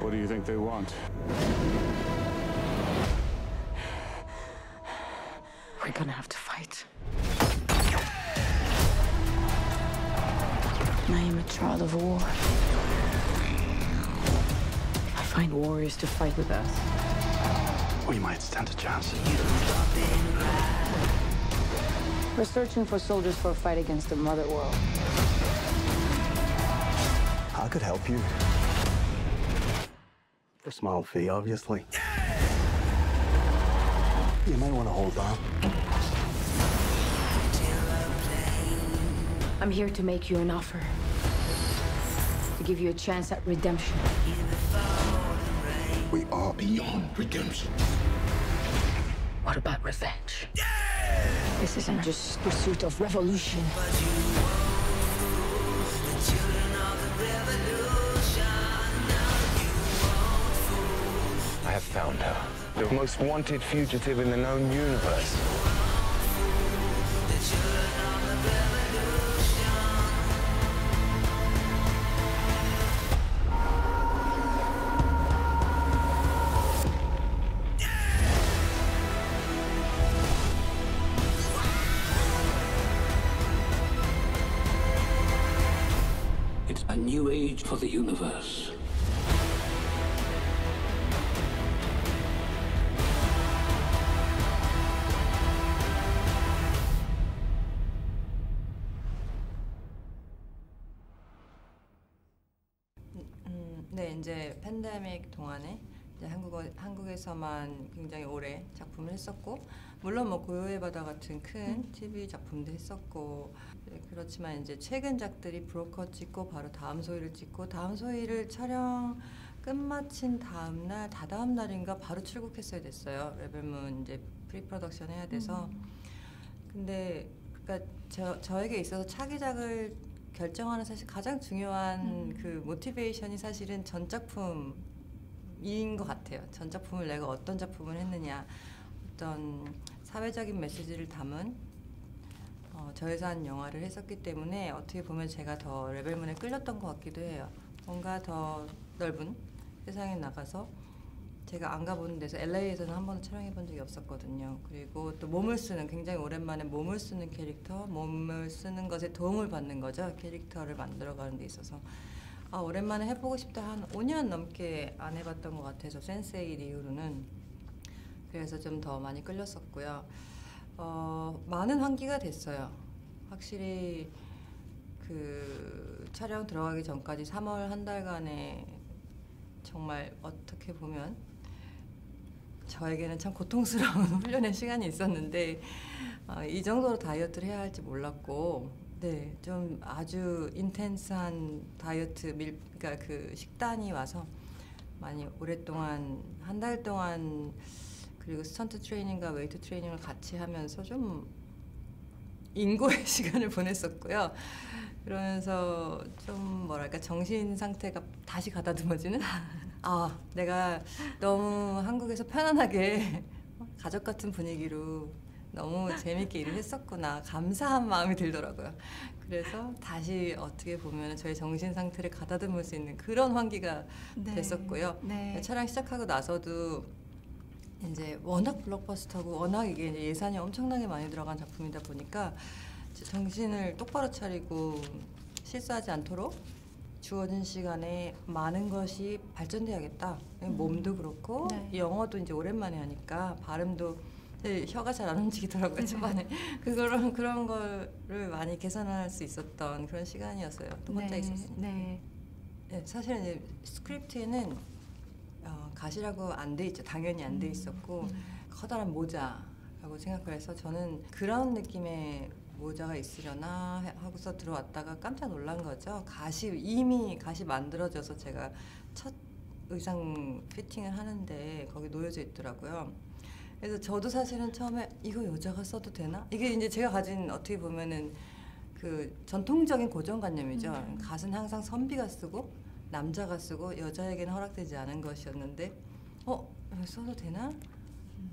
What do you think they want? We're gonna have to fight. I am a child of war. I find warriors to fight with us. We might stand a chance. We're searching for soldiers for a fight against the mother world. I could help you. A small fee, obviously. You might want to hold on. I'm here to make you an offer. To give you a chance at redemption. We are beyond redemption. What about revenge? This isn't just pursuit of revolution. I have found her. The most wanted fugitive in the known universe. It's a new age for the universe. 네, 이제 팬데믹 동안에 이제 한국에서만 굉장히 오래 작품을 했었고, 물론 뭐 고요의 바다 같은 큰 TV 작품도 했었고, 네, 그렇지만 이제 최근작들이 브로커 찍고 바로 다음 소위를 찍고, 다음 소위를 촬영 끝마친 다음 날, 다다음 날인가 바로 출국했어야 됐어요. 레벨문 이제 프리프로덕션 해야 돼서. 근데 그러니까 저에게 있어서 차기작을 결정하는 사실 가장 중요한 그 모티베이션이 사실은 전작품인 것 같아요. 전작품을 내가 어떤 작품을 했느냐, 어떤 사회적인 메시지를 담은 저예산 영화를 했었기 때문에 어떻게 보면 제가 더 레벨문에 끌렸던 것 같기도 해요. 뭔가 더 넓은 세상에 나가서 제가 안 가본 데서 LA에서는 한 번도 촬영해 본 적이 없었거든요. 그리고 또 몸을 쓰는, 굉장히 오랜만에 몸을 쓰는 캐릭터, 몸을 쓰는 것에 도움을 받는 거죠. 캐릭터를 만들어가는 데 있어서. 아, 오랜만에 해보고 싶다. 한 5년 넘게 안 해봤던 것 같아서 센세이 이후로는. 그래서 좀 더 많이 끌렸었고요. 많은 환기가 됐어요. 확실히 그 촬영 들어가기 전까지 3월 한 달간의 정말 어떻게 보면 저에게는 참 고통스러운 훈련의 시간이 있었는데, 이 정도로 다이어트를 해야 할지 몰랐고, 네, 좀 아주 인텐스한 다이어트 그러니까 그 식단이 와서 많이 오랫동안, 한 달 동안, 그리고 스턴트 트레이닝과 웨이트 트레이닝을 같이 하면서 좀 인고의 시간을 보냈었고요. 그러면서 좀 뭐랄까 정신 상태가 다시 가다듬어지는? 아, 내가 너무 한국에서 편안하게 가족 같은 분위기로 너무 재밌게 일을 했었구나, 감사한 마음이 들더라고요. 그래서 다시 어떻게 보면 저의 정신 상태를 가다듬을 수 있는 그런 환기가 됐었고요. 네. 촬영 시작하고 나서도 이제 워낙 블록버스터고 워낙 이게 이제 예산이 엄청나게 많이 들어간 작품이다 보니까 정신을 똑바로 차리고 실수하지 않도록 주어진 시간에 많은 것이 발전돼야겠다. 몸도 그렇고, 네. 영어도 이제 오랜만에 하니까 발음도 혀가 잘 안 움직이더라고요, 초반에. 그런 거를 많이 개선할 수 있었던 그런 시간이었어요. 또 혼자 있었으니까. 네. 네, 사실은 이제 스크립트에는 가시라고 안 돼 있죠. 당연히 안 돼 있었고, 커다란 모자라고 생각을 해서 저는 그런 느낌의 모자가 있으려나 하고서 들어왔다가 깜짝 놀란 거죠. 이미 가시 만들어져서 제가 첫 의상 피팅을 하는데 거기 놓여져 있더라고요. 그래서 저도 사실은 처음에 이거 여자가 써도 되나? 이게 이제 제가 가진 어떻게 보면은 그 전통적인 고정관념이죠. 갓은 항상 선비가 쓰고 남자가 쓰고 여자에게는 허락되지 않은 것이었는데 써도 되나?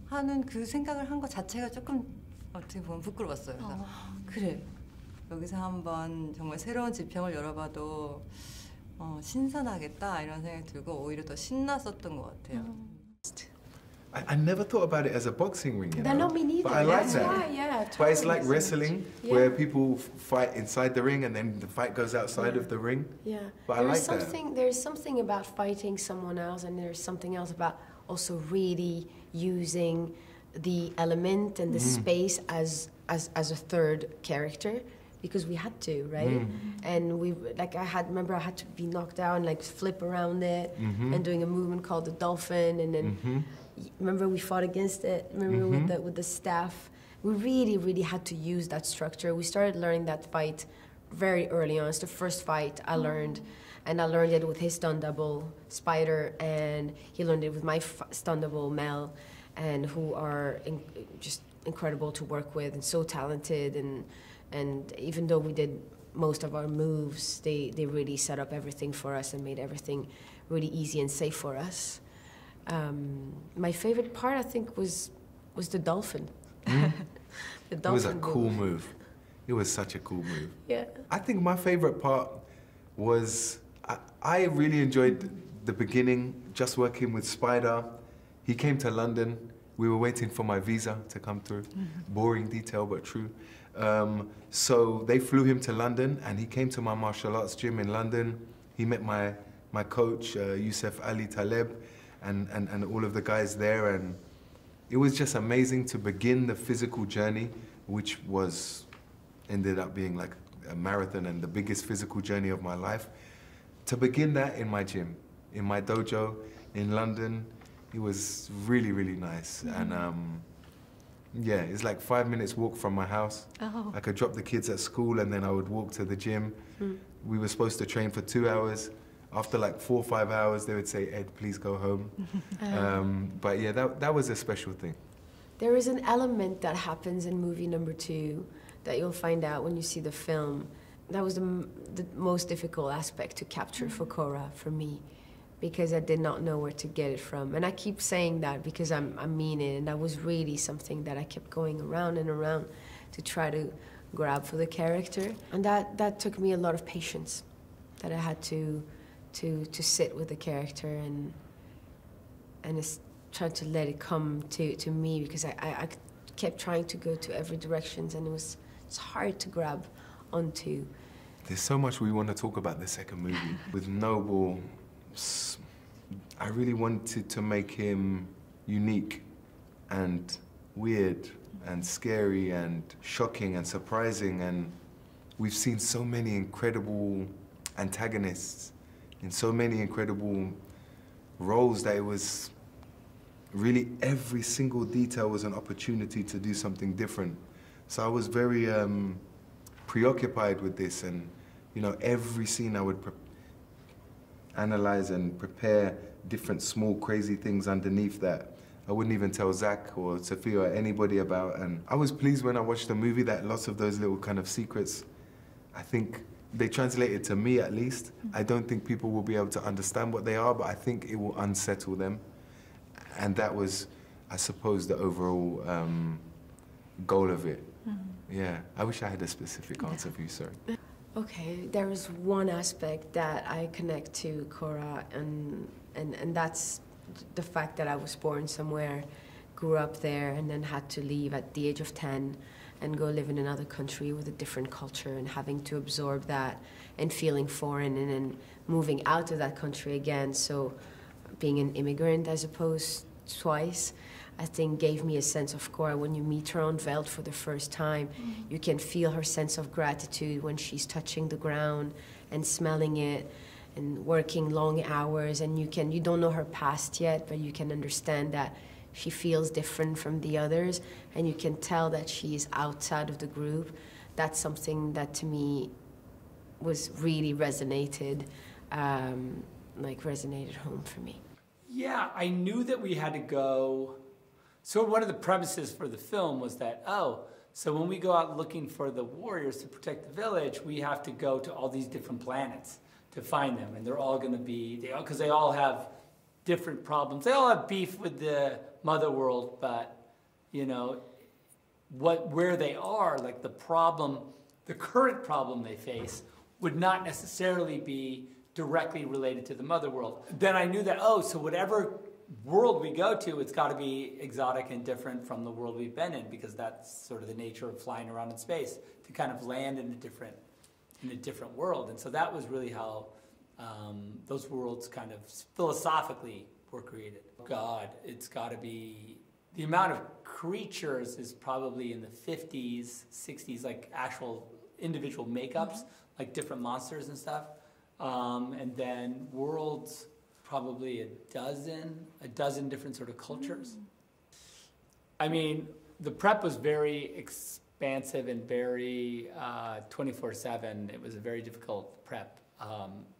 하는 그 생각을 한 것 자체가 조금 어떻게 보면 부끄러웠어요. 그래서 그래, 여기서 한번 정말 새로운 지평을 열어봐도 신선하겠다 이런 생각이 들고 오히려 더 신났었던 것 같아요. I never thought about it as a boxing ring, you know? No, me neither. But I like That's that. why, yeah, But it's totally. like wrestling, Yeah. where people fight inside the ring and then the fight goes outside of the ring. Yeah, But I like that. there's something about fighting someone else, and there's something else about also really using the element and the space as a third character, because we had to, right? And we remember I had to be knocked down, like flip around it, and doing a movement called the dolphin, and then remember we fought against it. Remember with the staff. We really had to use that structure. We started learning that fight very early on. It's the first fight I learned, and I learned it with his stunt double Spider, and he learned it with my stunt double Mel, and who are just incredible to work with and so talented. And even though we did most of our moves, they really set up everything for us and made everything really easy and safe for us. My favorite part, I think, was the dolphin. The dolphin It was a cool move. move. It was such a cool move. Yeah. I think my favorite part was, I really enjoyed the beginning, just working with Spider. He came to London. We were waiting for my visa to come through. Boring detail, but true. So they flew him to London, and he came to my martial arts gym in London. He met my coach, Youssef Ali Taleb, and all of the guys there. And it was just amazing to begin the physical journey, which ended up being like a marathon and the biggest physical journey of my life. To begin that in my gym, in my dojo in London, it was really, really nice. And yeah, it's like 5 minutes walk from my house. I could drop the kids at school and then I would walk to the gym. We were supposed to train for 2 hours. After like 4 or 5 hours, they would say, Ed, please go home. But yeah, that was a special thing. There is an element that happens in movie number 2 that you'll find out when you see the film. That was the most difficult aspect to capture for Cora, for me, because I did not know where to get it from. And I keep saying that because I mean it, and that was really something that I kept going around and around to try to grab for the character. And that took me a lot of patience, that I had to sit with the character and try to let it come to me, because I kept trying to go to every direction, and it's hard to grab onto. There's so much we want to talk about the second movie. With Noble, I really wanted to make him unique and weird and scary and shocking and surprising, and we've seen so many incredible antagonists in so many incredible roles that it was really every single detail was an opportunity to do something different. So I was very preoccupied with this, and you know, every scene I would analyze and prepare different small crazy things underneath that I wouldn't even tell Zach or Sophia or anybody about. And I was pleased when I watched the movie that lots of those little kind of secrets, I think they translated to me at least. I don't think people will be able to understand what they are, but I think it will unsettle them. And that was, I suppose, the overall goal of it. Yeah, I wish I had a specific answer for you, sorry. Okay, there is one aspect that I connect to Cora, and that's the fact that I was born somewhere, grew up there, and then had to leave at the age of 10 and go live in another country with a different culture, and having to absorb that and feeling foreign, and then moving out of that country again. So being an immigrant, I suppose, twice, I think gave me a sense of Cora. When you meet her unveiled for the first time, you can feel her sense of gratitude when she's touching the ground and smelling it and working long hours, and you don't know her past yet, but you can understand that she feels different from the others, and you can tell that she's outside of the group. That's something that to me was really resonated home for me. Yeah, I knew that we had to go. So one of the premises for the film was that, so when we go out looking for the warriors to protect the village, we have to go to all these different planets to find them, and they're all going to be, because they all have different problems. They all have beef with the mother world, but you know, where they are, like the current problem they face would not necessarily be directly related to the mother world. Then I knew that, so whatever world we go to, it's got to be exotic and different from the world we've been in, because that's sort of the nature of flying around in space, to kind of land in a different world. And so that was really how those worlds kind of philosophically were created. God, it's got to be, the amount of creatures is probably in the 50s, 60s, like actual individual makeups, like different monsters and stuff. And then worlds, probably a dozen different sort of cultures. I mean, the prep was very expansive and very 24/7. It was a very difficult prep,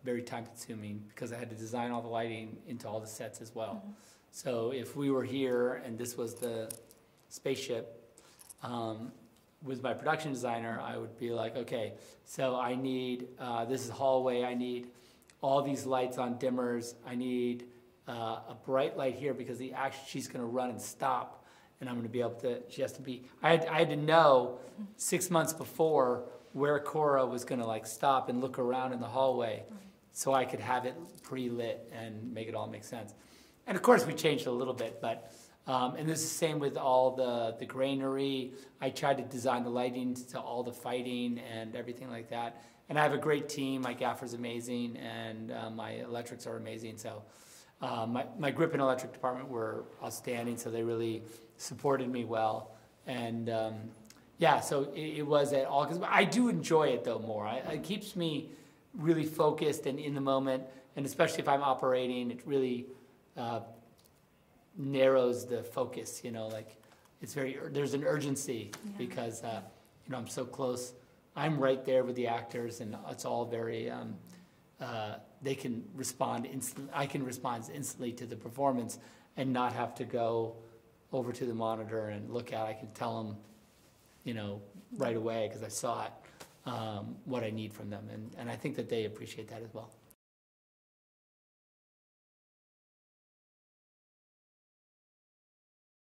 very time consuming, because I had to design all the lighting into all the sets as well. So if we were here and this was the spaceship, with my production designer, I would be like, okay, so I need, this is the hallway, I need all these lights on dimmers, I need a bright light here because she's gonna run and stop, and I'm gonna be able to, she has to be, I had to know 6 months before where Cora was gonna like stop and look around in the hallway, so I could have it pre-lit and make it all make sense. And of course we changed a little bit, but, and this is the same with all the granary. I tried to design the lighting to all the fighting and everything like that. And I have a great team. My gaffer's amazing, and my electrics are amazing. So my grip and electric department were outstanding, so they really supported me well. And yeah, so it was at all, because I do enjoy it though more. It keeps me really focused and in the moment, and especially if I'm operating, it really narrows the focus, you know, like it's there's an urgency because, you know, I'm so close. I'm right there with the actors, and it's all very, they can respond instantly. I can respond instantly to the performance and not have to go over to the monitor and look at it. I can tell them, you know, right away because I saw it, what I need from them. And I think that they appreciate that as well.